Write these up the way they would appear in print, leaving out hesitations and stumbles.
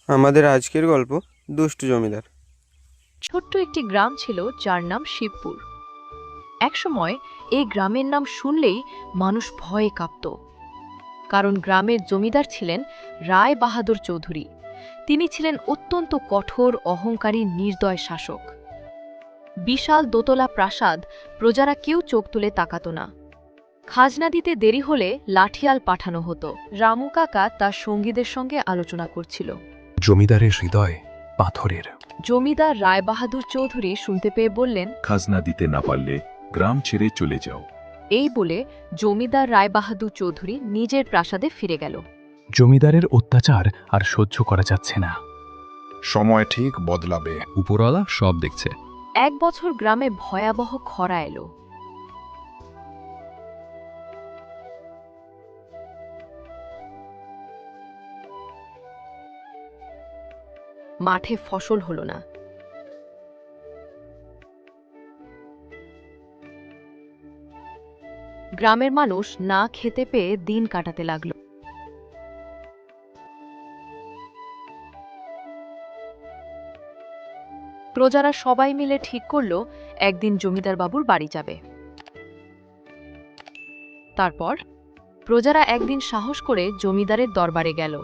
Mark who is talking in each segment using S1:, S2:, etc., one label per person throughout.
S1: আমাদের আজকের গল্প দুষ্টু জমিদার।
S2: ছোট্ট একটি গ্রাম ছিল যার নাম শিবপুর। একসময় এই গ্রামের নাম শুনলেই মানুষ ভয়ে কাঁপত, কারণ গ্রামের জমিদার ছিলেন রায় বাহাদুর চৌধুরী। তিনি ছিলেন অত্যন্ত কঠোর, অহংকারী, নির্দয় শাসক। বিশাল দোতলা প্রাসাদ, প্রজারা কেউ চোখ তুলে তাকাত না। খাজনা দিতে দেরি হলে লাঠিয়াল পাঠানো হতো। রামু কাকা তার সঙ্গীদের সঙ্গে আলোচনা করছিল।
S3: জমিদারের হৃদয় পাথরের।
S2: জমিদার রায় বাহাদুর চৌধুরী শুনতে পেয়ে বললেন,
S4: খাজনা দিতে না পারলে গ্রাম ছেড়ে চলে যাও।
S2: এই বলে জমিদার রায় বাহাদুর চৌধুরী নিজের প্রাসাদে ফিরে গেল।
S3: জমিদারের অত্যাচার আর সহ্য করা যাচ্ছে না।
S5: সময় ঠিক বদলাবে।
S6: উপরওয়ালা সব দেখছে।
S2: 1 বছর গ্রামে ভয়াবহ খরা এলো। মাঠে ফসল হলো না। গ্রামের মানুষ না খেতে পেয়ে দিন কাটাতে লাগলো। প্রজারা সবাই মিলে ঠিক করলো একদিন জমিদার বাবুর বাড়ি যাবে। তারপর প্রজারা একদিন সাহস করে জমিদারের দরবারে গেল।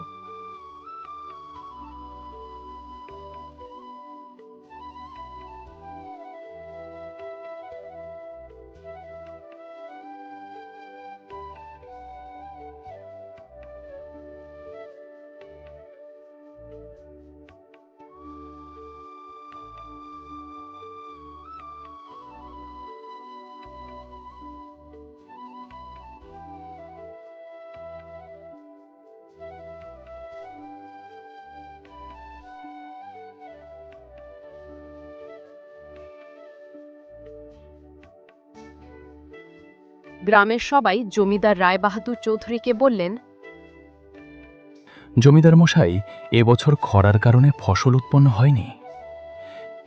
S2: গ্রামের সবাই জমিদার রায় বাহাদুর চৌধুরীকে বললেন,
S3: জমিদার মশাই, এবছর খরার কারণে ফসল উৎপন্ন হয়নি।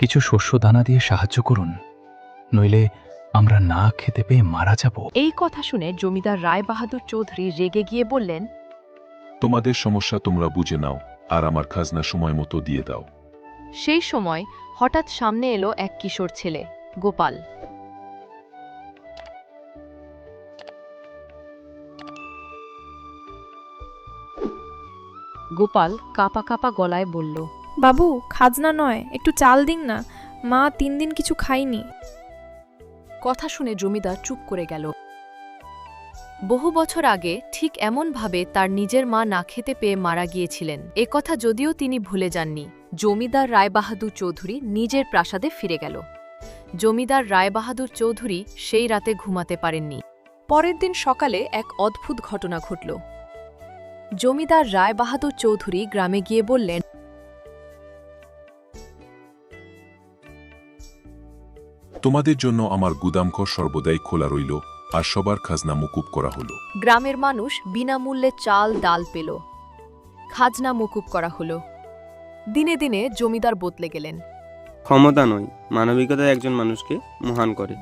S3: কিছু শস্য দানা দিয়ে সাহায্য করুন, নইলে আমরা না খেতে পেয়ে মারা যাব।
S2: এই কথা শুনে জমিদার রায় বাহাদুর চৌধুরী রেগে গিয়ে বললেন,
S4: তোমাদের সমস্যা তোমরা বুঝে নাও, আর আমার খাজনা সময় মতো দিয়ে দাও।
S2: সেই সময় হঠাৎ সামনে এলো এক কিশোর ছেলে, গোপাল। গোপাল কাঁপা কাঁপা গলায় বলল,
S7: বাবু, খাজনা নয়, একটু চাল দিন না, মা 3 দিন কিছু খাইনি।
S2: কথা শুনে জমিদার চুপ করে গেল। বহু বছর আগে ঠিক এমনভাবে তার নিজের মা না খেতে পেয়ে মারা গিয়েছিলেন। এ কথা যদিও তিনি ভুলে যাননি। জমিদার রায়বাহাদুর চৌধুরী নিজের প্রাসাদে ফিরে গেল। জমিদার রায়বাহাদুর চৌধুরী সেই রাতে ঘুমাতে পারেননি। পরের দিন সকালে এক অদ্ভুত ঘটনা ঘটল। জমিদার রায়বাহাদুর চৌধুরী গ্রামে গিয়ে বললেন,
S4: তোমাদের জন্য আমার গুদামঘর সর্বদাই খোলা রইল, আর সবার খাজনা মুকুব করা হলো।
S2: গ্রামের মানুষ বিনামূল্যে চাল ডাল পেল। খাজনা মকুব করা হলো। দিনে দিনে জমিদার বদলে গেলেন।
S1: ক্ষমতা নয়, মানবিকতা একজন মানুষকে মহান করে।